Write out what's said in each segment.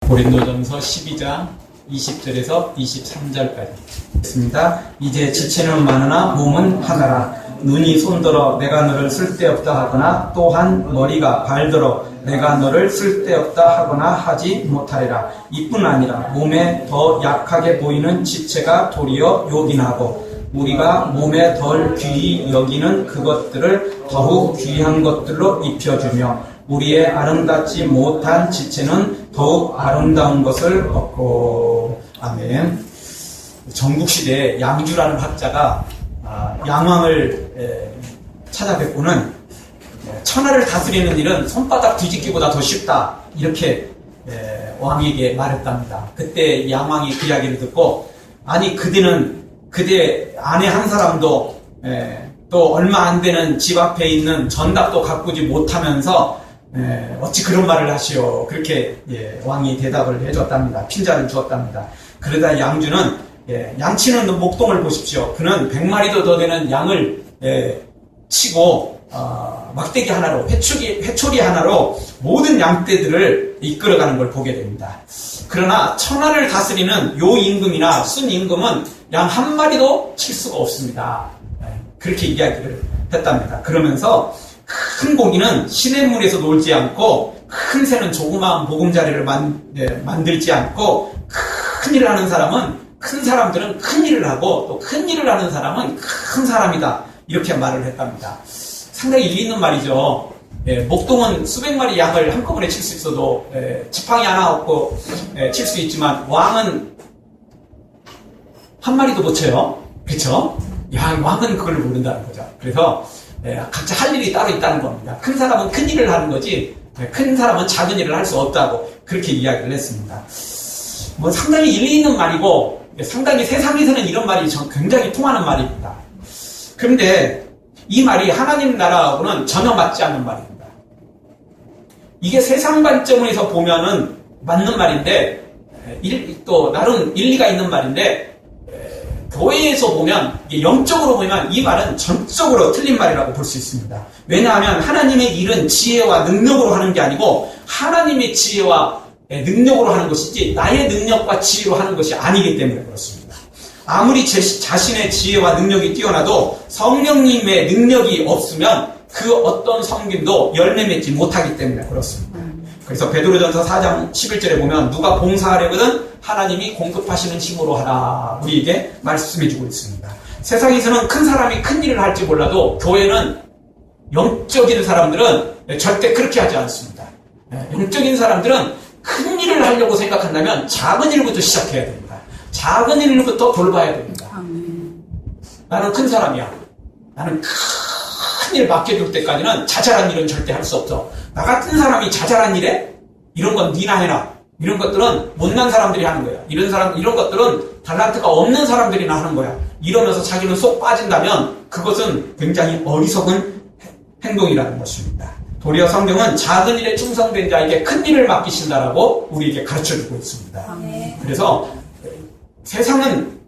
고린도전서 12장 20절에서 23절까지 있습니다. 이제 지체는 많으나 몸은 하나라. 눈이 손들어 내가 너를 쓸데없다 하거나 또한 머리가 발들어 내가 너를 쓸데없다 하거나 하지 못하리라. 이뿐 아니라 몸에 더 약하게 보이는 지체가 도리어 요긴하고 우리가 몸에 덜 귀히 여기는 그것들을 더욱 귀한 것들로 입혀주며 우리의 아름답지 못한 지체는 더욱 아름다운 것을 얻고. 아멘. 전국시대에 양주라는 학자가 양왕을 찾아뵙고는 천하를 다스리는 일은 손바닥 뒤집기보다 더 쉽다, 이렇게 왕에게 말했답니다. 그때 양왕이 그 이야기를 듣고, 아니 그대 아내 한 사람도 또 얼마 안 되는 집 앞에 있는 전답도 가꾸지 못하면서 어찌 그런 말을 하시오, 그렇게 왕이 대답을 해줬답니다. 핀자를 주었답니다. 그러다 양주는 양치는 목동을 보십시오. 그는 100마리도 더 되는 양을 치고 막대기 하나로, 회초리 하나로 모든 양떼들을 이끌어가는 걸 보게 됩니다. 그러나 천하를 다스리는 요 임금이나 순 임금은 양 한 마리도 칠 수가 없습니다. 그렇게 이야기를 했답니다. 그러면서 큰 고기는 시냇물에서 놀지 않고 큰 새는 조그마한 보금자리를 만들지 않고 큰 일을 하는 사람은, 큰 사람들은 큰 일을 하고 또 큰 일을 하는 사람은 큰 사람이다, 이렇게 말을 했답니다. 상당히 일리 있는 말이죠. 목동은 수백 마리 양을 한꺼번에 칠 수 있어도 지팡이 하나 없고 칠 수 있지만 왕은 한 마리도 못 쳐요. 그렇죠? 왕은 그걸 모른다는 거죠. 그래서 각자 할 일이 따로 있다는 겁니다. 큰 사람은 큰 일을 하는 거지 큰 사람은 작은 일을 할 수 없다고 그렇게 이야기를 했습니다. 상당히 일리 있는 말이고 상당히 세상에서는 이런 말이 굉장히 통하는 말입니다. 그런데 이 말이 하나님 나라하고는 전혀 맞지 않는 말입니다. 이게 세상 관점에서 보면은 맞는 말인데 또 나름 일리가 있는 말인데 교회에서 보면, 영적으로 보면 이 말은 전적으로 틀린 말이라고 볼 수 있습니다. 왜냐하면 하나님의 일은 지혜와 능력으로 하는 게 아니고 하나님의 지혜와 능력으로 하는 것이지 나의 능력과 지혜로 하는 것이 아니기 때문에 그렇습니다. 아무리 자신의 지혜와 능력이 뛰어나도 성령님의 능력이 없으면 그 어떤 섬김도 열매 맺지 못하기 때문에 그렇습니다. 그래서 베드로전서 4장 11절에 보면 누가 봉사하려거든 하나님이 공급하시는 힘으로 하라, 우리에게 말씀해주고 있습니다. 세상에서는 큰 사람이 큰 일을 할지 몰라도 교회는 영적인 사람들은 절대 그렇게 하지 않습니다. 영적인 사람들은 큰 일을 하려고 생각한다면 작은 일부터 시작해야 됩니다. 작은 일부터 돌봐야 됩니다. 나는 큰 사람이야. 나는 큰 일 맡겨줄 때까지는 자잘한 일은 절대 할 수 없어. 나 같은 사람이 자잘한 일에? 이런 건 니나 해라. 이런 것들은 못난 사람들이 하는 거야. 이런 것들은 달란트가 없는 사람들이나 하는 거야. 이러면서 자기는 쏙 빠진다면 그것은 굉장히 어리석은 행동이라는 것입니다. 도리어 성경은 작은 일에 충성된 자에게 큰 일을 맡기신다라고 우리에게 가르쳐주고 있습니다. 그래서 세상은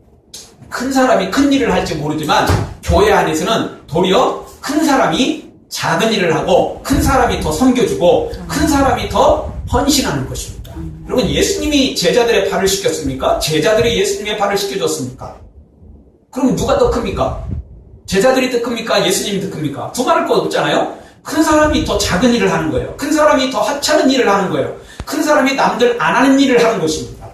큰 사람이 큰 일을 할지 모르지만 교회 안에서는 도리어 큰 사람이 작은 일을 하고 큰 사람이 더 섬겨주고 큰 사람이 더 헌신하는 것입니다. 여러분, 예수님이 제자들의 발을 씻겼습니까? 제자들이 예수님의 발을 씻겨줬습니까? 그럼 누가 더 큽니까? 제자들이 더 큽니까? 예수님이 더 큽니까? 두말할 거 없잖아요? 큰 사람이 더 작은 일을 하는 거예요. 큰 사람이 더 하찮은 일을 하는 거예요. 큰 사람이 남들 안 하는 일을 하는 것입니다.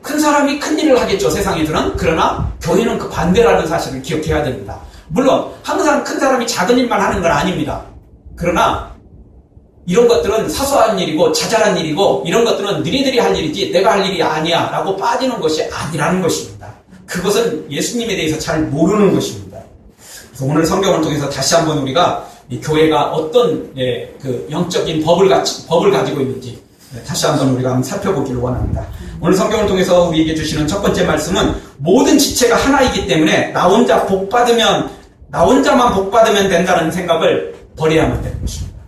큰 사람이 큰 일을 하겠죠, 세상에서는. 그러나 교회는 그 반대라는 사실을 기억해야 됩니다. 물론 항상 큰 사람이 작은 일만 하는 건 아닙니다. 그러나 이런 것들은 사소한 일이고 자잘한 일이고 이런 것들은 너희들이 할 일이지 내가 할 일이 아니야 라고 빠지는 것이 아니라는 것입니다. 그것은 예수님에 대해서 잘 모르는 것입니다. 그래서 오늘 성경을 통해서 다시 한번 우리가 이 교회가 어떤 그 영적인 법을 가지고 있는지 다시 한번 우리가 한번 살펴보기를 원합니다. 오늘 성경을 통해서 우리에게 주시는 첫 번째 말씀은 모든 지체가 하나이기 때문에 나 혼자만 복 받으면 된다는 생각을 버려야만 되는 것입니다.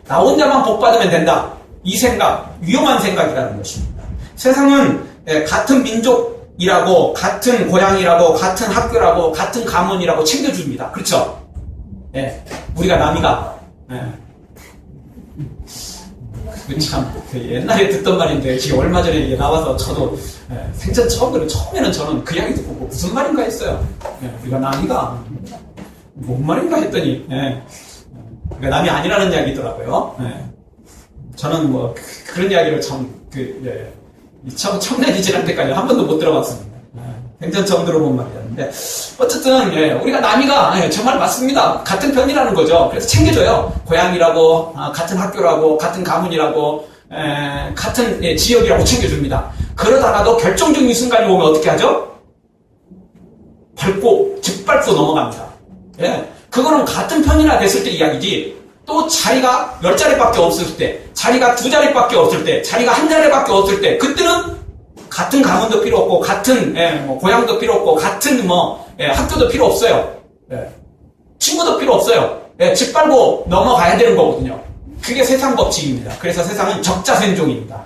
나 혼자만 복 받으면 된다. 이 생각, 위험한 생각이라는 것입니다. 세상은 같은 민족이라고, 같은 고향이라고, 같은 학교라고, 같은 가문이라고 챙겨줍니다. 그렇죠? 우리가 남이가 그 옛날에 듣던 말인데 지금 얼마 전에 이게 나와서 저도 생전 처음에는 저는 그 이야기 듣고 무슨 말인가 했어요. 우리가 남이가 뭔 말인가 했더니 그러니까 남이 아니라는 이야기더라고요. 저는 뭐 그런 이야기를 청년이 지날 때까지 한 번도 못 들어봤습니다. 생전 처음 들어본 말이었는데 어쨌든 우리가 남이가 정말 맞습니다. 같은 편이라는 거죠. 그래서 챙겨줘요. 고향이라고 같은 학교라고 같은 가문이라고 같은 지역이라고 챙겨줍니다. 그러다가도 결정적인 순간이 오면 어떻게 하죠? 짓밟고 넘어갑니다. 그거는 같은 편이나 됐을 때 이야기지. 또 자리가 10자리밖에 없을 때, 자리가 2자리밖에 없을 때, 자리가 1자리밖에 없을 때, 그때는 같은 가문도 필요 없고, 같은 고향도 필요 없고, 같은 학교도 필요 없어요. 친구도 필요 없어요. 짓밟고 넘어가야 되는 거거든요. 그게 세상 법칙입니다. 그래서 세상은 적자생존입니다.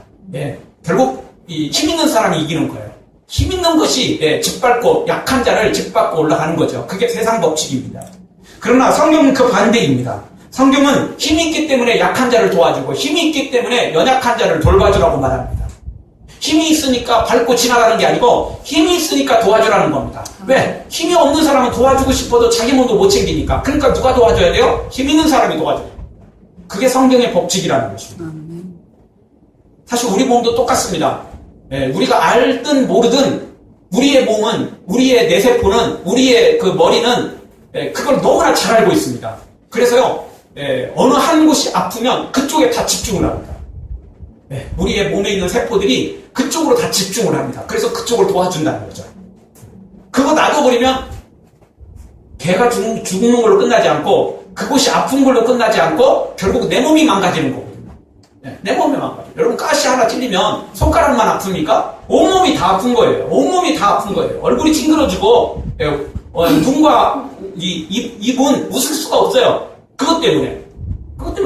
결국 힘 있는 사람이 이기는 거예요. 힘 있는 것이 짓밟고 약한 자를 짓밟고 올라가는 거죠. 그게 세상 법칙입니다. 그러나 성경은 그 반대입니다. 성경은 힘이 있기 때문에 약한 자를 도와주고 힘이 있기 때문에 연약한 자를 돌봐주라고 말합니다. 힘이 있으니까 밟고 지나가는 게 아니고 힘이 있으니까 도와주라는 겁니다. 왜? 힘이 없는 사람은 도와주고 싶어도 자기 몸도 못 챙기니까. 그러니까 누가 도와줘야 돼요? 힘 있는 사람이 도와줘요. 그게 성경의 법칙이라는 것입니다. 사실 우리 몸도 똑같습니다. 우리가 알든 모르든 우리의 몸은, 우리의 뇌세포는, 우리의 그 머리는 그걸 너무나 잘 알고 있습니다. 그래서요, 어느 한 곳이 아프면 그쪽에 다 집중을 합니다. 우리의 몸에 있는 세포들이 그쪽으로 다 집중을 합니다. 그래서 그쪽을 도와준다는 거죠. 그거 놔둬버리면 개가 죽는 걸로 끝나지 않고 그곳이 아픈 걸로 끝나지 않고 결국 내 몸이 망가지는 거거든요. 내 몸이 망가져요. 여러분 가시 하나 찔리면 손가락만 아픕니까? 온몸이 다 아픈 거예요. 온몸이 다 아픈 거예요. 얼굴이 찡그러지고 눈과 입은 웃을 수가 없어요. 그것 때문에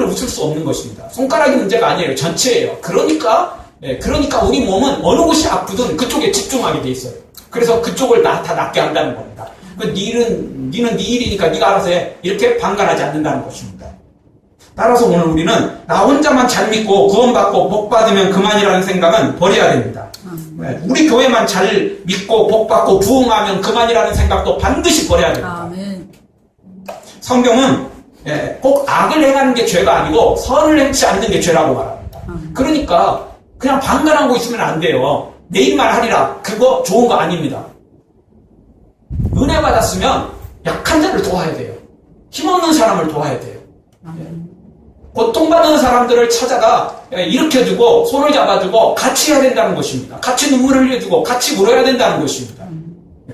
웃을 수 없는 것입니다. 손가락이 문제가 아니에요. 전체예요. 그러니까 우리 몸은 어느 곳이 아프든 그쪽에 집중하게 돼 있어요. 그래서 그쪽을 다 낫게 한다는 겁니다. 니는 네 일이니까 네가 알아서 해. 이렇게 방관하지 않는다는 것입니다. 따라서 오늘 우리는 나 혼자만 잘 믿고 구원받고 복받으면 그만이라는 생각은 버려야 됩니다. 우리 교회만 잘 믿고 복받고 부흥하면 그만이라는 생각도 반드시 버려야 됩니다. 성경은 꼭 악을 행하는 게 죄가 아니고 선을 행치 않는 게 죄라고 말합니다. 그러니까 그냥 방관하고 있으면 안 돼요. 내 입만 하리라. 그거 좋은 거 아닙니다. 은혜 받았으면 약한 자를 도와야 돼요. 힘없는 사람을 도와야 돼요. 고통받는 사람들을 찾아가 일으켜주고 손을 잡아주고 같이 해야 된다는 것입니다. 같이 눈물을 흘려주고 같이 울어야 된다는 것입니다.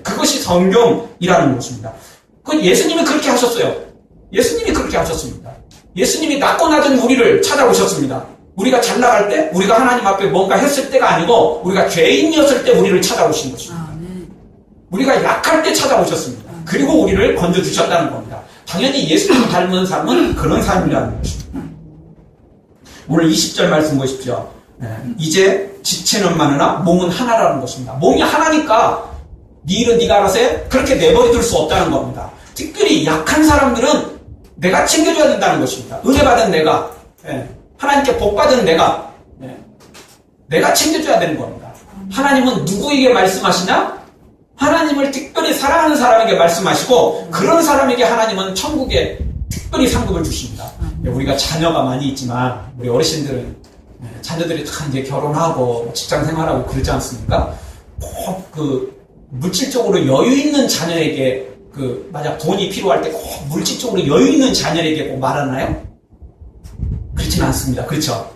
그것이 성경이라는 것입니다. 예수님이 그렇게 하셨어요. 예수님이 그렇게 하셨습니다. 예수님이 낮고 낮은 우리를 찾아오셨습니다. 우리가 잘 나갈 때, 우리가 하나님 앞에 뭔가 했을 때가 아니고 우리가 죄인이었을 때 우리를 찾아오신 것입니다. 우리가 약할 때 찾아오셨습니다. 그리고 우리를 건져주셨다는 겁니다. 당연히 예수님을 닮은 삶은 그런 삶이라는 것입니다. 오늘 20절 말씀 보십시오. 이제 지체는 많으나 몸은 하나라는 것입니다. 몸이 하나니까 네 일은 네가 알아서 해? 그렇게 내버려둘 수 없다는 겁니다. 특별히 약한 사람들은 내가 챙겨줘야 된다는 것입니다. 은혜 받은 내가, 하나님께 복 받은 내가 챙겨줘야 되는 겁니다. 하나님은 누구에게 말씀하시냐? 하나님을 특별히 사랑하는 사람에게 말씀하시고 그런 사람에게 하나님은 천국에 특별히 상급을 주십니다. 우리가 자녀가 많이 있지만 우리 어르신들은 자녀들이 다 이제 결혼하고 직장 생활하고 그러지 않습니까? 꼭 물질적으로 여유 있는 자녀에게 만약 돈이 필요할 때 꼭 물질적으로 여유 있는 자녀에게 꼭 말하나요? 그렇진 않습니다. 그렇죠?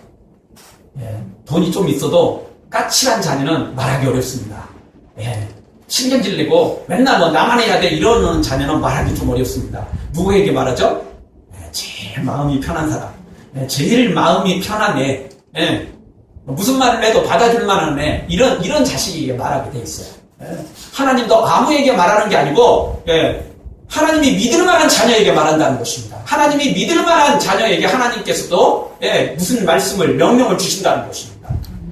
돈이 좀 있어도 까칠한 자녀는 말하기 어렵습니다. 신경질 내고 맨날 나만 해야 돼 이러는 자녀는 말하기 좀 어렵습니다. 누구에게 말하죠? 제일 마음이 편한 사람. 제일 마음이 편한 애. 무슨 말을 해도 받아줄 만한 애. 이런 자식에게 말하게 돼 있어요. 하나님도 아무에게 말하는 게 아니고 하나님이 믿을 만한 자녀에게 말한다는 것입니다. 하나님이 믿을 만한 자녀에게 하나님께서도 무슨 말씀을 명령을 주신다는 것입니다.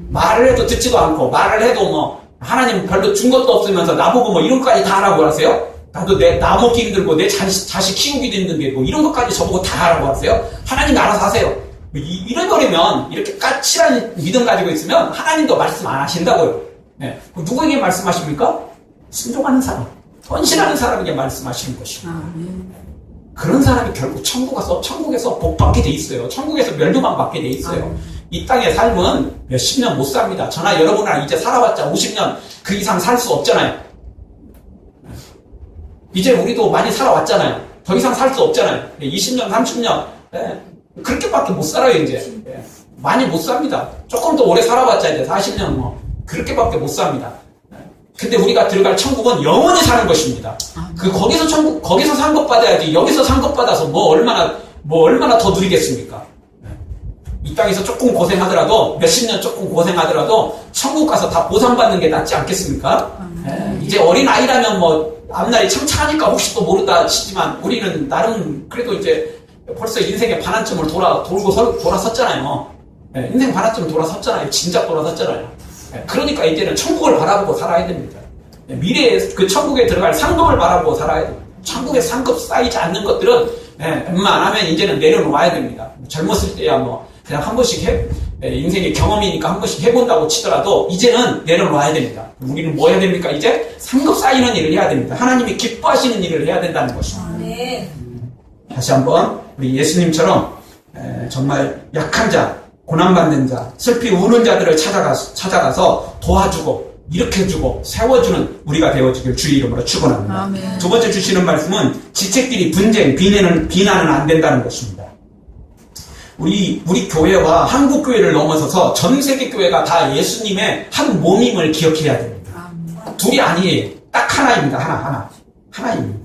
말을 해도 듣지도 않고 말을 해도 하나님 별로 준 것도 없으면서 나보고 이런 것까지 다 하라고 하세요? 나도 나 먹기 힘들고 내 자식 키우기도 힘든데 이런 것까지 저보고 다 하라고 하세요? 하나님 알아서 하세요. 이런 거라면 이렇게 까칠한 믿음 가지고 있으면 하나님도 말씀 안 하신다고요. 네. 누구에게 말씀하십니까? 순종하는 사람, 헌신하는 사람에게 말씀하시는 것입니다. 그런 사람이 결국 천국에서 복 받게 돼 있어요. 천국에서 멸류관 받게 돼 있어요. 이 땅의 삶은 몇십 년 못 삽니다. 저나 여러분이랑 이제 살아봤자 50년 그 이상 살 수 없잖아요. 이제 우리도 많이 살아왔잖아요. 더 이상 살 수 없잖아요. 20년, 30년. 그렇게밖에 못 살아요, 이제. 많이 못 삽니다. 조금 더 오래 살아봤자 이제 40년 뭐. 그렇게밖에 못 삽니다. 근데 우리가 들어갈 천국은 영원히 사는 것입니다. 거기서 산 것 받아야지, 여기서 산 것 받아서 얼마나 더 누리겠습니까? 이 땅에서 조금 고생하더라도, 몇십 년 조금 고생하더라도, 천국 가서 다 보상받는 게 낫지 않겠습니까? 이제 어린아이라면 앞날이 창창하니까 혹시 또 모르다 치지만, 우리는 나름, 그래도 이제 벌써 인생의 반환점을 돌아섰잖아요. 인생 반환점을 돌아섰잖아요. 진작 돌아섰잖아요. 그러니까 이제는 천국을 바라보고 살아야 됩니다. 미래에 그 천국에 들어갈 상급을 바라보고 살아야 됩니다. 천국에 상급 쌓이지 않는 것들은 웬만하면 이제는 내려놓아야 됩니다. 젊었을 때야 그냥 한 번씩 인생의 경험이니까 한 번씩 해본다고 치더라도 이제는 내려놓아야 됩니다. 우리는 뭐 해야 됩니까? 이제 상급 쌓이는 일을 해야 됩니다. 하나님이 기뻐하시는 일을 해야 된다는 것입니다. 다시 한번 우리 예수님처럼 정말 약한 자, 고난받는 자, 슬피 우는 자들을 찾아가서 도와주고 일으켜주고 세워주는 우리가 되어주길 주의 이름으로 축원합니다. 아멘. 두 번째 주시는 말씀은 지체끼리 분쟁, 비난은 안 된다는 것입니다. 우리 교회와 한국 교회를 넘어서서 전 세계 교회가 다 예수님의 한 몸임을 기억해야 됩니다. 둘이 아니에요. 딱 하나입니다. 하나입니다.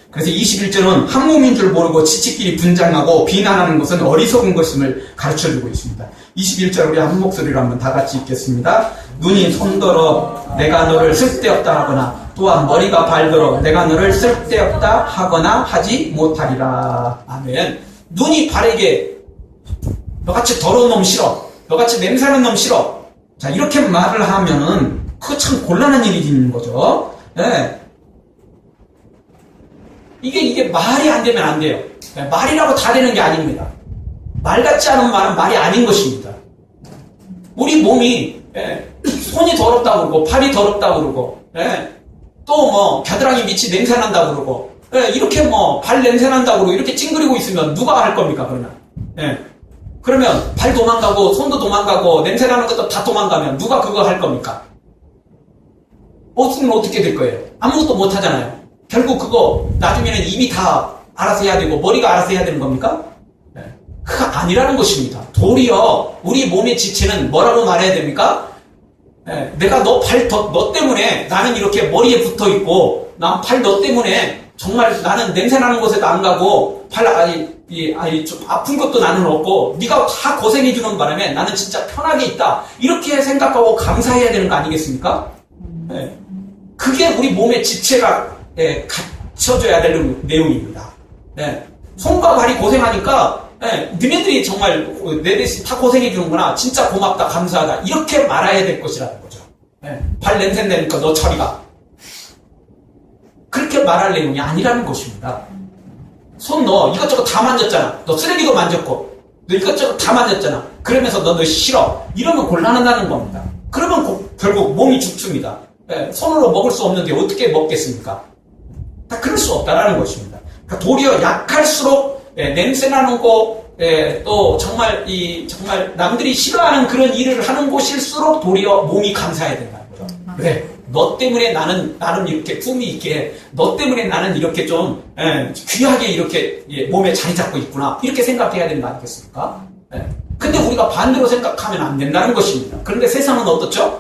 그래서 21절은 한 몸인 줄 모르고 지치끼리 분장하고 비난하는 것은 어리석은 것임을 가르쳐주고 있습니다. 21절 우리 한 목소리로 한번 다 같이 읽겠습니다. 눈이 손더러 내가 너를 쓸데없다 하거나 또한 머리가 발더러 내가 너를 쓸데없다 하거나 하지 못하리라. 아멘. 눈이 발에게 너같이 더러운 놈 싫어, 너같이 냄새나는 놈 싫어, 자 이렇게 말을 하면은 그거 참 곤란한 일이 있는 거죠. 이게 말이 안 되면 안 돼요. 말이라고 다 되는 게 아닙니다. 말 같지 않은 말은 말이 아닌 것입니다. 우리 몸이 손이 더럽다고 그러고 팔이 더럽다고 그러고 또 겨드랑이 밑이 냄새 난다고 그러고 이렇게 발 냄새 난다고 그러고 이렇게 찡그리고 있으면 누가 할 겁니까 그러면? 그러면 발 도망가고 손도 도망가고 냄새 나는 것도 다 도망가면 누가 그거 할 겁니까? 없으면 어떻게 될 거예요? 아무것도 못 하잖아요. 결국 그거 나중에는 입이 다 알아서 해야 되고 머리가 알아서 해야 되는 겁니까? 그거 아니라는 것입니다. 도리어 우리 몸의 지체는 뭐라고 말해야 됩니까? 내가 너 때문에 나는 이렇게 머리에 붙어 있고 난 팔 너 때문에 정말 나는 냄새 나는 곳에도 안 가고 좀 아픈 것도 나는 없고 네가 다 고생해 주는 바람에 나는 진짜 편하게 있다. 이렇게 생각하고 감사해야 되는 거 아니겠습니까? 그게 우리 몸의 지체가 갖춰줘야 되는 내용입니다. 손과 발이 고생하니까 너네들이 정말 내 대신 다 고생해 주는구나. 진짜 고맙다, 감사하다. 이렇게 말해야 될 것이라는 거죠. 발 냄새 내니까 너 저리 가. 그렇게 말할 내용이 아니라는 것입니다. 손 너 이것저것 다 만졌잖아. 너 쓰레기도 만졌고 너 이것저것 다 만졌잖아. 그러면서 너 싫어. 이러면 곤란하다는 겁니다. 그러면 결국 몸이 죽습니다. 손으로 먹을 수 없는데 어떻게 먹겠습니까? 다 그럴 수 없다라는 것입니다. 그러니까 도리어 약할수록 냄새나는 거, 또 정말 남들이 싫어하는 그런 일을 하는 곳일수록 도리어 몸이 감사해야 된다는 거죠. 그래, 너 때문에 나는 이렇게 품이 있게, 너 때문에 나는 이렇게 좀 귀하게 이렇게 몸에 자리 잡고 있구나. 이렇게 생각해야 되는 거 아니겠습니까? 근데 우리가 반대로 생각하면 안 된다는 것입니다. 그런데 세상은 어떻죠?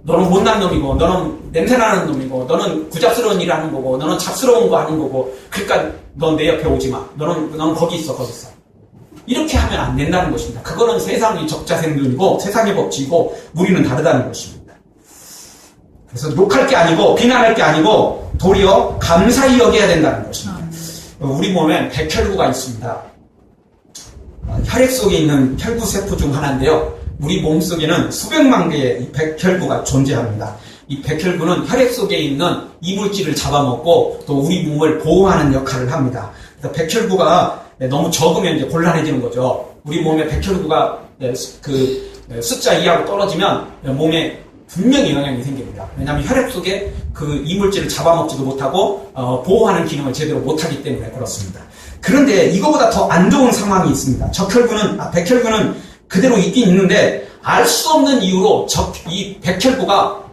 너는 못난 놈이고, 너는 냄새나는 놈이고, 너는 구잡스러운 일 하는 거고, 너는 잡스러운 거 하는 거고, 그러니까 넌 내 옆에 오지 마. 넌 거기 있어. 이렇게 하면 안 된다는 것입니다. 그거는 세상이 적자생존이고, 세상의 법칙이고, 우리는 다르다는 것입니다. 그래서 욕할 게 아니고, 비난할 게 아니고, 도리어 감사히 여겨야 된다는 것입니다. 우리 몸엔 백혈구가 있습니다. 혈액 속에 있는 혈구세포 중 하나인데요. 우리 몸속에는 수백만 개의 이 백혈구가 존재합니다. 이 백혈구는 혈액 속에 있는 이물질을 잡아먹고 또 우리 몸을 보호하는 역할을 합니다. 그래서 백혈구가 너무 적으면 이제 곤란해지는 거죠. 우리 몸의 백혈구가 숫자 2하고 떨어지면 몸에 분명히 영향이 생깁니다. 왜냐하면 혈액 속에 그 이물질을 잡아먹지도 못하고 보호하는 기능을 제대로 못하기 때문에 그렇습니다. 그런데 이거보다 더 안 좋은 상황이 있습니다. 백혈구는 그대로 있긴 있는데 알 수 없는 이유로 이 백혈구가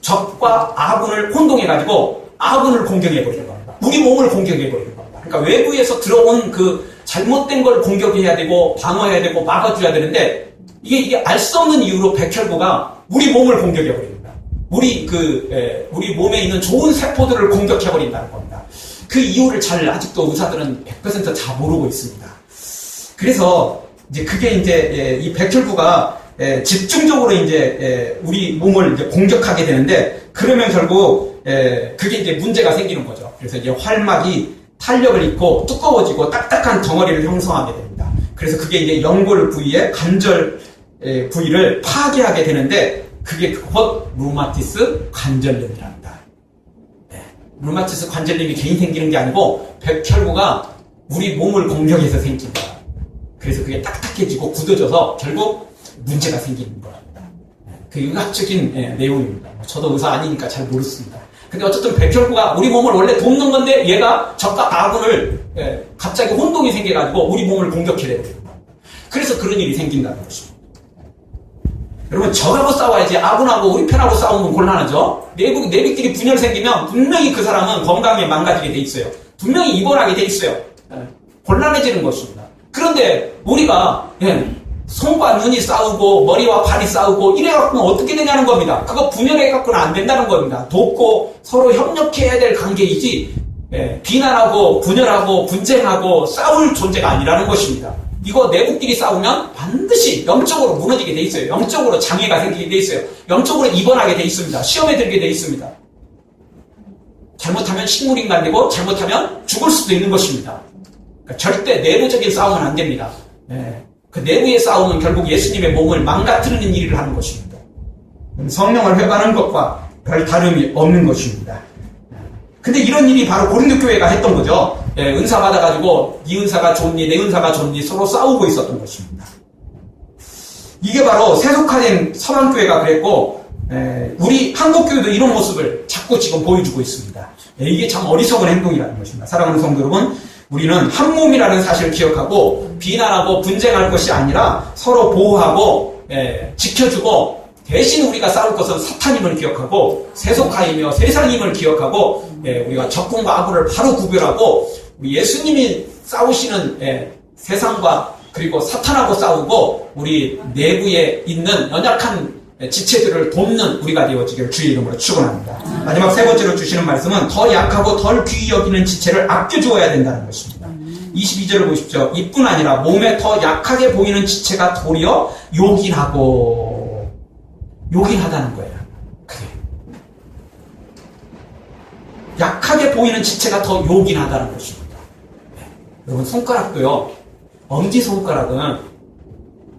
적과 아군을 혼동해가지고 아군을 공격해버리는 겁니다. 우리 몸을 공격해버리는 겁니다. 그러니까 외부에서 들어온 그 잘못된 걸 공격해야 되고 방어해야 되고 막아줘야 되는데 이게 알 수 없는 이유로 백혈구가 우리 몸을 공격해버립니다. 우리 몸에 있는 좋은 세포들을 공격해버린다는 겁니다. 그 이유를 아직도 의사들은 100% 다 모르고 있습니다. 그래서 이제 그게 이제 이 백혈구가 집중적으로 이제 우리 몸을 이제 공격하게 되는데 그러면 결국 그게 이제 문제가 생기는 거죠. 그래서 이제 활막이 탄력을 잃고 두꺼워지고 딱딱한 덩어리를 형성하게 됩니다. 그래서 그게 이제 연골 부위의 관절 부위를 파괴하게 되는데 그게 곧 루마티스 관절염이랍니다. 루마티스 관절염이 괜히 생기는 게 아니고 백혈구가 우리 몸을 공격해서 생깁니다. 그래서 그게 딱딱해지고 굳어져서 결국 문제가 생기는 겁니다. 그 의학적인 내용입니다. 저도 의사 아니니까 잘 모르겠습니다. 근데 어쨌든 백혈구가 우리 몸을 원래 돕는 건데 얘가 적과 아군을 갑자기 혼동이 생겨가지고 우리 몸을 공격해야 됩니다. 그래서 그런 일이 생긴다는 것입니다. 여러분 적하고 싸워야지 아군하고 우리 편하고 싸우면 곤란하죠. 내비끼리 분열 생기면 분명히 그 사람은 건강에 망가지게 돼 있어요. 분명히 입원하게 돼 있어요. 곤란해지는 것입니다. 그런데 우리가 손과 눈이 싸우고 머리와 발이 싸우고 이래갖고는 어떻게 되냐는 겁니다. 그거 분열해갖고는 안 된다는 겁니다. 돕고 서로 협력해야 될 관계이지 비난하고 분열하고 분쟁하고 싸울 존재가 아니라는 것입니다. 이거 내부끼리 싸우면 반드시 영적으로 무너지게 돼 있어요. 영적으로 장애가 생기게 돼 있어요. 영적으로 입원하게 돼 있습니다. 시험에 들게 돼 있습니다. 잘못하면 식물인간 되고 잘못하면 죽을 수도 있는 것입니다. 그러니까 절대 내부적인 싸움은 안 됩니다. 그 내부의 싸움은 결국 예수님의 몸을 망가뜨리는 일을 하는 것입니다. 성령을 회방하는 것과 별 다름이 없는 것입니다. 근데 이런 일이 바로 고린도 교회가 했던 거죠. 은사 받아가지고 네 은사가 좋니 내 은사가 좋니 서로 싸우고 있었던 것입니다. 이게 바로 세속화된 서방교회가 그랬고 우리 한국교회도 이런 모습을 자꾸 지금 보여주고 있습니다. 이게 참 어리석은 행동이라는 것입니다. 사랑하는 성도 여러분, 우리는 한 몸이라는 사실을 기억하고 비난하고 분쟁할 것이 아니라 서로 보호하고 지켜주고 대신 우리가 싸울 것은 사탄임을 기억하고 세속화이며 세상임을 기억하고 우리가 적군과 악군을 바로 구별하고 우리 예수님이 싸우시는 세상과 그리고 사탄하고 싸우고 우리 내부에 있는 연약한 지체들을 돕는 우리가 되어지기를 주의 이름으로 축원합니다. 마지막 세 번째로 주시는 말씀은 더 약하고 덜 귀히 여기는 지체를 아껴주어야 된다는 것입니다. 22절을 보십시오. 이뿐 아니라 몸에 더 약하게 보이는 지체가 도리어 요긴하다는 거예요. 그래. 약하게 보이는 지체가 더 요긴하다는 것입니다. 여러분 손가락도요. 엄지손가락은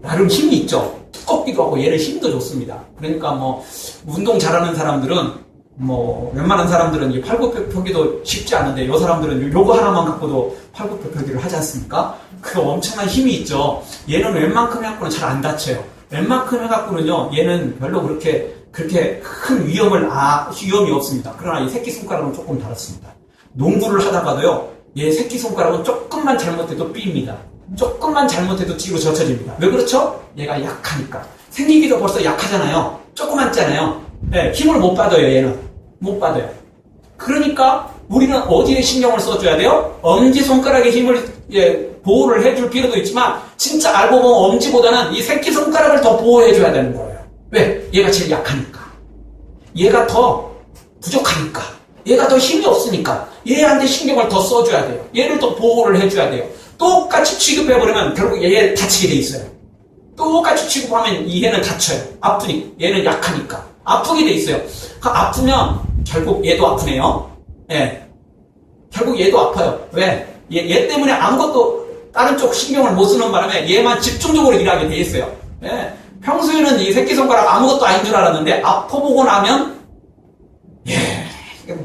나름 힘이 있죠. 두껍기도 하고 얘는 힘도 좋습니다. 그러니까 뭐 운동 잘하는 사람들은 뭐 웬만한 사람들은 이 팔굽혀펴기도 쉽지 않은데 이 사람들은 요거 하나만 갖고도 팔굽혀펴기를 하지 않습니까? 그 엄청난 힘이 있죠. 얘는 웬만큼 해갖고는 잘 안 다쳐요. 웬만큼 해갖고는요 얘는 별로 그렇게 큰 위험이 없습니다. 그러나 이 새끼손가락은 조금 다릅니다. 농구를 하다가도요 얘 새끼손가락은 조금만 잘못해도 삐입니다. 조금만 잘못해도 뒤로 젖혀집니다. 왜 그렇죠? 얘가 약하니까. 생기기도 벌써 약하잖아요. 조그맣잖아요. 힘을 못 받아요, 얘는. 못 받아요. 그러니까 우리는 어디에 신경을 써줘야 돼요? 엄지손가락에 힘을 보호를 해줄 필요도 있지만 진짜 알고 보면 엄지보다는 이 새끼손가락을 더 보호해줘야 되는 거예요. 왜? 얘가 제일 약하니까. 얘가 더 부족하니까. 얘가 더 힘이 없으니까. 얘한테 신경을 더 써줘야 돼요. 얘를 더 보호를 해줘야 돼요. 똑같이 취급해버리면 결국 얘 다치게 돼 있어요. 똑같이 취급하면 얘는 다쳐요. 아프니 얘는 약하니까 아프게 돼 있어요. 아프면 결국 얘도 아프네요. 결국 얘도 아파요. 왜? 얘 때문에 아무것도 다른 쪽 신경을 못 쓰는 바람에 얘만 집중적으로 일하게 돼 있어요. 평소에는 이 새끼손가락 아무것도 아닌 줄 알았는데 아파보고 나면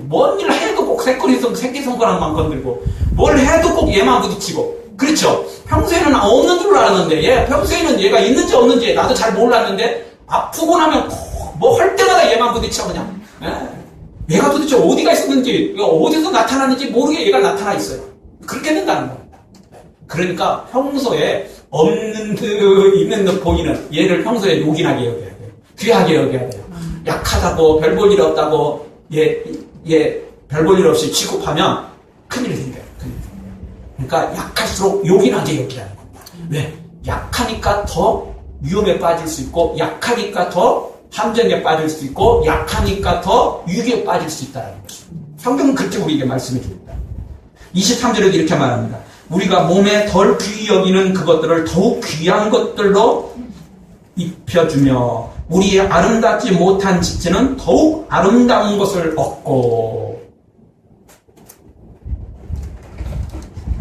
뭔 일 해도 꼭 새끼손가락만 건들고 뭘 해도 꼭 얘만 부딪히고 그렇죠? 평소에는 없는 줄 알았는데, 평소에는 얘가 있는지 없는지 나도 잘 몰랐는데, 아프고 나면 뭐 할 때마다 얘만 부딪혀, 그냥. 얘가 도대체 어디가 있었는지, 어디서 나타나는지 모르게 얘가 나타나 있어요. 그렇게 된다는 겁니다. 그러니까 평소에 없는 듯 있는 듯 보이는 얘를 평소에 요긴하게 여겨야 돼요. 귀하게 여겨야 돼요. 약하다고 별 볼 일 없다고 별 볼 일 없이 취급하면 큰일이 생겨요. 그러니까 약할수록 요긴하게 여기라는 겁니다. 왜? 약하니까 더 위험에 빠질 수 있고, 약하니까 더 함정에 빠질 수 있고, 약하니까 더 위기에 빠질 수 있다는 거죠. 성경은 그렇게 우리에게 말씀해 줍니다. 23절에도 이렇게 말합니다. 우리가 몸에 덜 귀히 여기는 그것들을 더욱 귀한 것들로 입혀주며 우리의 아름답지 못한 지체는 더욱 아름다운 것을 얻고.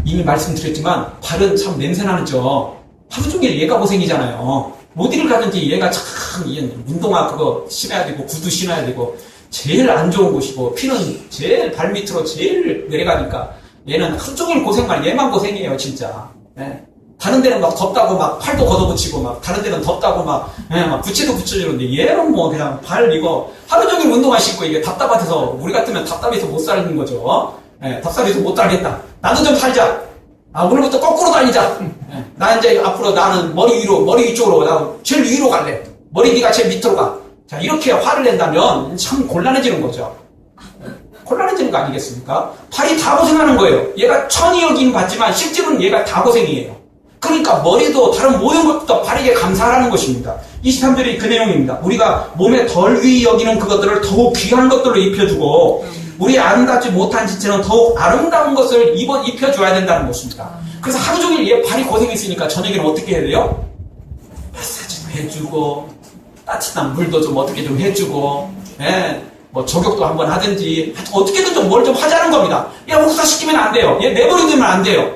이미 말씀드렸지만 발은 참 냄새나죠. 하루 종일 얘가 고생이잖아요. 어디를 가든지 얘가 참 운동화 그거 신어야 되고 구두 신어야 되고 제일 안 좋은 곳이고 피는 제일 발밑으로 제일 내려가니까 얘는 하루 종일 고생만, 얘만 고생이에요, 진짜. 예. 다른 데는 막 덥다고 막 팔도 걷어붙이고 막 다른 데는 덥다고 막 부채도 붙여주는데 얘는 뭐 그냥 발 이거 하루 종일 운동화 신고 이게 답답해서 우리 같으면 답답해서 못 사는 거죠. 예, 답답해서 못 살겠다. 나도 좀 살자. 오늘부터 거꾸로 다니자. 예, 나 이제 앞으로 나는 머리 위쪽으로, 나 제일 위로 갈래. 머리 네가 제일 밑으로 가. 자, 이렇게 화를 낸다면 참 곤란해지는 거죠. 곤란해지는 거 아니겠습니까? 발이 다 고생하는 거예요. 얘가 천이 여긴 같지만 실제로는 얘가 다 고생이에요. 그러니까 머리도 다른 모든 것부터 발에게 감사하라는 것입니다. 23절이 그 내용입니다. 우리가 몸에 덜 귀히 여기는 그것들을 더욱 귀한 것들로 입혀주고 우리 아름답지 못한 지체는 더욱 아름다운 것을 입혀줘야 된다는 것입니다. 그래서 하루 종일 얘 발이 고생했으니까 저녁에는 어떻게 해야 돼요? 마사지도 해주고 따뜻한 물도 좀 어떻게 좀 해주고 뭐 저격도 한번 하든지 어떻게든 좀 뭘 좀 하자는 겁니다. 야, 옥사 시키면 안 돼요. 얘 내버려두면 안 돼요.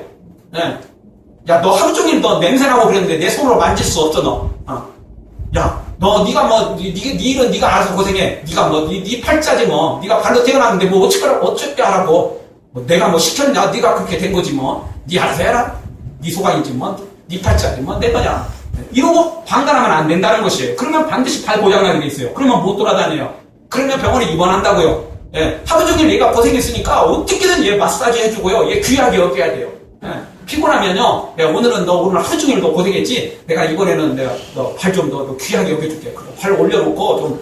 야, 너 하루 종일 너 냄새나고 그랬는데 내 손으로 만질 수 없어, 너. 야, 너 네가 뭐 네 일은 네가 알아서 고생해. 네가 뭐 네 팔자지 뭐. 네가 발로 태어났는데 뭐 어떻게 하라고. 뭐 내가 뭐 시켰냐? 네가 그렇게 된 거지 뭐. 네 알아서 해라. 네 소관이지 뭐. 네 팔자지 뭐. 내 거냐. 이러고 방관하면 안 된다는 것이에요. 그러면 반드시 발 고장나게 돼 있어요. 그러면 못 돌아다녀요. 그러면 병원에 입원한다고요. 하루 종일 얘가 고생했으니까 어떻게든 얘 마사지 해주고요. 얘 귀하게 여겨야 돼요. 피곤하면요, 오늘은 너 오늘 하루 종일 너 고생했지? 내가 이번에는 내가 너 발 좀 너 귀하게 여겨줄게. 발 올려놓고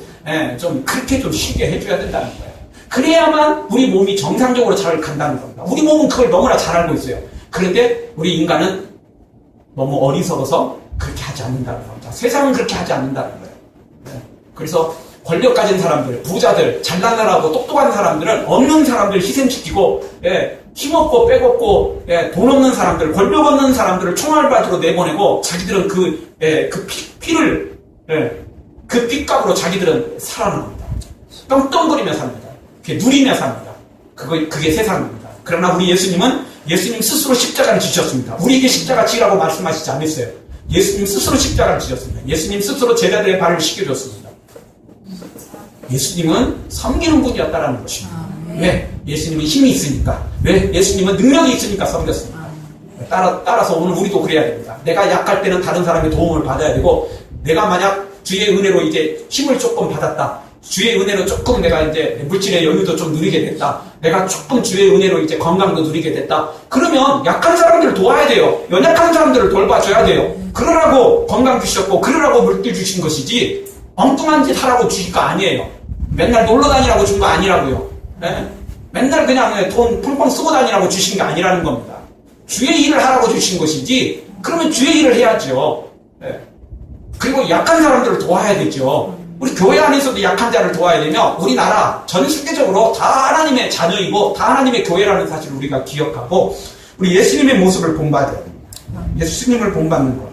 좀 그렇게 좀 쉬게 해줘야 된다는 거예요. 그래야만 우리 몸이 정상적으로 잘 간다는 겁니다. 우리 몸은 그걸 너무나 잘 알고 있어요. 그런데 우리 인간은 너무 어리석어서 그렇게 하지 않는다는 겁니다. 세상은 그렇게 하지 않는다는 거예요. 그래서 권력 가진 사람들, 부자들, 잘난 나라고 똑똑한 사람들은 없는 사람들 희생시키고, 힘없고 빼먹고, 돈 없는 사람들, 권력 없는 사람들을 총알바지로 내보내고, 자기들은 그 핏값으로 자기들은 살아납니다. 떵떵거리며 삽니다. 누리며 삽니다. 그게 세상입니다. 그러나 우리 예수님 스스로 십자가를 지셨습니다. 우리에게 십자가 지라고 말씀하시지 않았어요. 예수님 스스로 십자가를 지셨습니다. 예수님 스스로 제자들의 발을 씻겨줬습니다. 예수님은 섬기는 분이었다라는 것입니다. 왜? 예수님은 힘이 있으니까. 왜? 예수님은 능력이 있으니까 섬겼습니다. 따라서 오늘 우리도 그래야 됩니다. 내가 약할 때는 다른 사람의 도움을 받아야 되고, 내가 만약 주의 은혜로 이제 힘을 조금 받았다. 주의 은혜로 조금 내가 이제 물질의 여유도 좀 누리게 됐다. 내가 조금 주의 은혜로 이제 건강도 누리게 됐다. 그러면 약한 사람들을 도와야 돼요. 연약한 사람들을 돌봐줘야 돼요. 그러라고 건강 주셨고, 그러라고 물질 주신 것이지, 엉뚱한 짓 하라고 주실 거 아니에요. 맨날 놀러 다니라고 준 거 아니라고요. 맨날 그냥 돈 펑펑 쓰고 다니라고 주신 게 아니라는 겁니다. 주의 일을 하라고 주신 것이지, 그러면 주의 일을 해야죠. 그리고 약한 사람들을 도와야 되죠. 우리 교회 안에서도 약한 자를 도와야 되며, 우리나라 전 세계적으로 다 하나님의 자녀이고 다 하나님의 교회라는 사실을 우리가 기억하고, 우리 예수님의 모습을 본받아야 됩니다. 예수님을 본받는 것.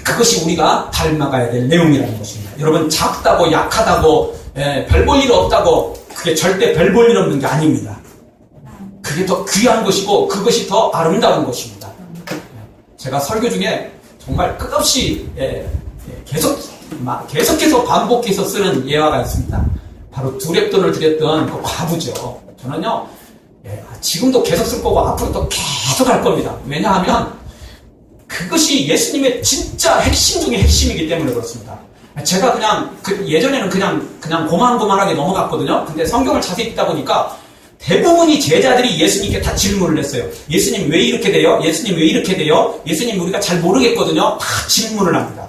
그것이 우리가 닮아가야 될 내용이라는 것입니다. 여러분, 작다고 약하다고 별 볼 일 없다고 그게 절대 별 볼 일 없는 게 아닙니다. 그게 더 귀한 것이고 그것이 더 아름다운 것입니다. 제가 설교 중에 정말 끝없이 계속해서 반복해서 쓰는 예화가 있습니다. 바로 두렙돈을 드렸던 그 과부죠. 저는요, 지금도 계속 쓸 거고 앞으로도 계속 할 겁니다. 왜냐하면 그것이 예수님의 진짜 핵심 중에 핵심이기 때문에 그렇습니다. 제가 그냥 예전에는 그냥 고만고만하게 넘어갔거든요. 근데 성경을 자세히 읽다 보니까 대부분이 제자들이 예수님께 다 질문을 했어요. 예수님 왜 이렇게 돼요? 예수님 왜 이렇게 돼요? 예수님 우리가 잘 모르겠거든요. 다 질문을 합니다.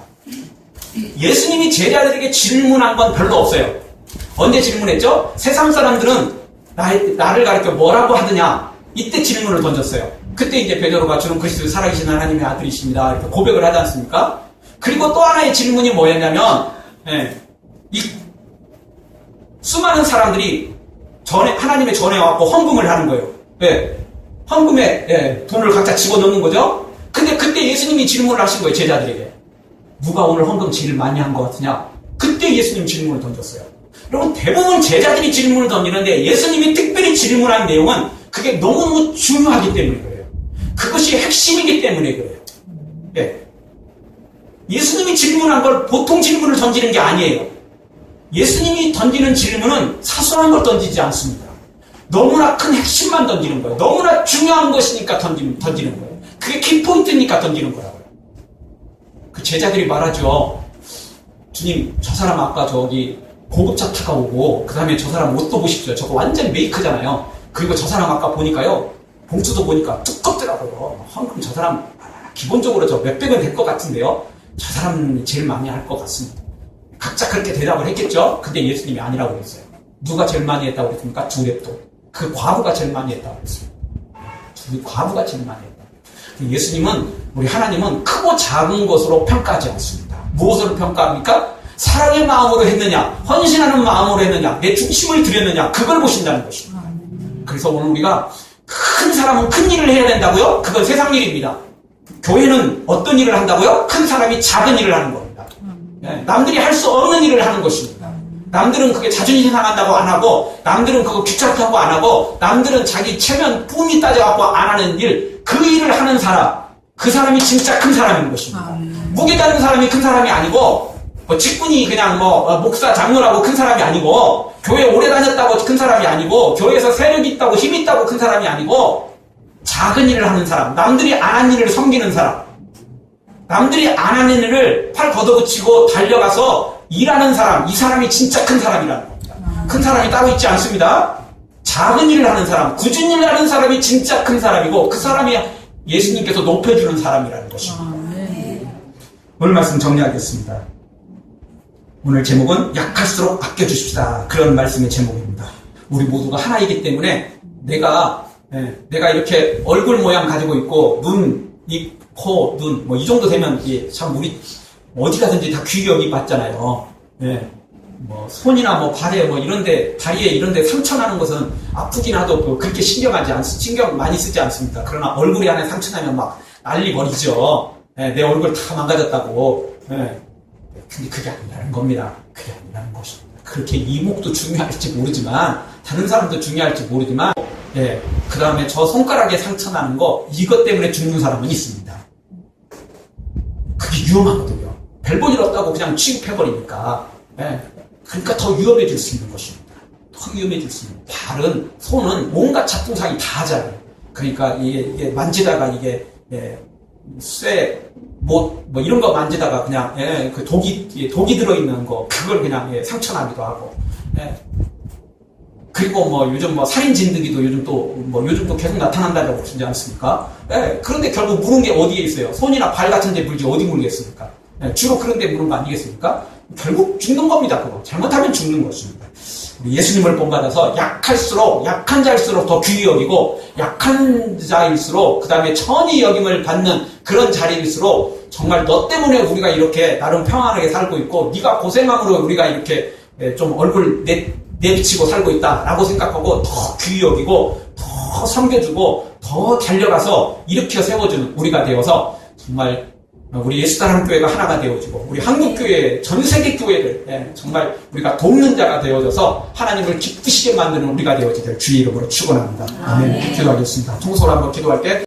예수님이 제자들에게 질문한 건 별로 없어요. 언제 질문했죠? 세상 사람들은 나를 가르쳐 뭐라고 하느냐? 이때 질문을 던졌어요. 그때 이제 베드로가 주는 그리스도 살아계신 하나님의 아들이십니다. 이렇게 고백을 하지 않습니까? 그리고 또 하나의 질문이 뭐였냐면, 이 수많은 사람들이 하나님의 전에 와서 헌금을 하는 거예요. 헌금에 돈을 각자 집어넣는 거죠. 근데 그때 예수님이 질문을 하신 거예요, 제자들에게. 누가 오늘 헌금 제일 많이 한 것 같으냐? 그때 예수님 질문을 던졌어요. 여러분, 대부분 제자들이 질문을 던지는데 예수님이 특별히 질문한 내용은 그게 너무너무 중요하기 때문에 그래요. 그것이 핵심이기 때문에 그래요. 예수님이 질문한 걸 보통 질문을 던지는 게 아니에요. 예수님이 던지는 질문은 사소한 걸 던지지 않습니다. 너무나 큰 핵심만 던지는 거예요. 너무나 중요한 것이니까 던지는 거예요. 그게 키포인트니까 던지는 거라고요. 그 제자들이 말하죠. 주님, 저 사람 아까 저기 고급차 타가 오고 그 다음에 저 사람 옷도 보십시오. 저거 완전 메이크잖아요. 그리고 저 사람 아까 보니까요. 봉투도 보니까 두껍더라고요. 그럼 저 사람 기본적으로 저 몇백은 될 것 같은데요. 저 사람이 제일 많이 할 것 같습니다. 각자 그렇게 대답을 했겠죠? 근데 예수님이 아니라고 그랬어요. 누가 제일 많이 했다고 그랬습니까? 두 랩도. 그 과부가 제일 많이 했다고 그랬어요. 그 과부가 제일 많이 했다. 예수님은, 우리 하나님은 크고 작은 것으로 평가하지 않습니다. 무엇으로 평가합니까? 사랑의 마음으로 했느냐, 헌신하는 마음으로 했느냐, 내 중심을 들였느냐, 그걸 보신다는 것입니다. 그래서 오늘 우리가 큰 사람은 큰 일을 해야 된다고요? 그건 세상 일입니다. 교회는 어떤 일을 한다고요? 큰 사람이 작은 일을 하는 겁니다. 남들이 할 수 없는 일을 하는 것입니다. 남들은 그게 자존심 상한다고 안 하고, 남들은 그거 귀찮다고 안 하고, 남들은 자기 체면 뿜이 따져갖고 안 하는 일, 그 일을 하는 사람, 그 사람이 진짜 큰 사람인 것입니다. 무게 다른 사람이 큰 사람이 아니고, 직분이 그냥 목사, 장로라고 큰 사람이 아니고, 교회 오래 다녔다고 큰 사람이 아니고, 교회에서 세력이 있다고 힘이 있다고 큰 사람이 아니고, 작은 일을 하는 사람, 남들이 안 한 일을 섬기는 사람, 남들이 안 하는 일을 팔 걷어붙이고 달려가서 일하는 사람, 이 사람이 진짜 큰 사람이라는 겁니다. 큰 사람이 따로 있지 않습니다. 작은 일을 하는 사람, 굳은 일을 하는 사람이 진짜 큰 사람이고, 그 사람이 예수님께서 높여주는 사람이라는 것입니다. 오늘 말씀 정리하겠습니다. 오늘 제목은 약할수록 아껴주십시다. 그런 말씀의 제목입니다. 우리 모두가 하나이기 때문에 내가 이렇게 얼굴 모양 가지고 있고, 눈, 입, 코, 눈, 이 정도 되면, 참, 우리, 어디 가든지 다 귀격이 받잖아요. 손이나 발에 이런데, 다리에 이런데 상처 나는 것은 아프긴 하도 그렇게 신경 많이 쓰지 않습니다. 그러나 얼굴이 안에 상처 나면 막 난리 버리죠. 내 얼굴 다 망가졌다고. 근데 그게 아니라는 겁니다. 그게 아니라는 것입니다. 그렇게 이목도 중요할지 모르지만, 다른 사람도 중요할지 모르지만, 그 다음에 저 손가락에 상처 나는 거, 이것 때문에 죽는 사람은 있습니다. 그게 위험하거든요. 별볼일 없다고 그냥 취급해버리니까. 그러니까 더 위험해질 수 있는 것입니다. 더 위험해질 수 있는. 발은, 손은 온갖 잡동사니 다 하잖아요. 그러니까 이게 만지다가 쇠, 못, 이런 거 만지다가 그냥, 그 독이 들어있는 거, 그걸 그냥, 상처나기도 하고. 그리고 요즘 살인 진드기도 요즘 또 계속 나타난다고 그러지 않습니까? 그런데 결국 물은 게 어디에 있어요? 손이나 발 같은 데 물지 어디 물겠습니까? 주로 그런 데 물은 거 아니겠습니까? 결국 죽는 겁니다, 그거. 잘못하면 죽는 것입니다. 우리 예수님을 본받아서 약한 자일수록 더 귀히 여기고, 약한 자일수록, 그 다음에 천히 여김을 받는 그런 자리일수록, 정말 너 때문에 우리가 이렇게 나름 평안하게 살고 있고, 네가 고생함으로 우리가 이렇게 좀 얼굴 내비치고 살고 있다라고 생각하고 더 귀히 여기고 더 섬겨주고 더 달려가서 일으켜 세워주는 우리가 되어서 정말 우리 예수사랑교회가 하나가 되어지고 우리 한국교회 전 세계 교회를 정말 우리가 돕는 자가 되어져서 하나님을 기쁘시게 만드는 우리가 되어지길 주의 이름으로 축원합니다. 아멘. 기도하겠습니다. 통솔 한번 기도할 때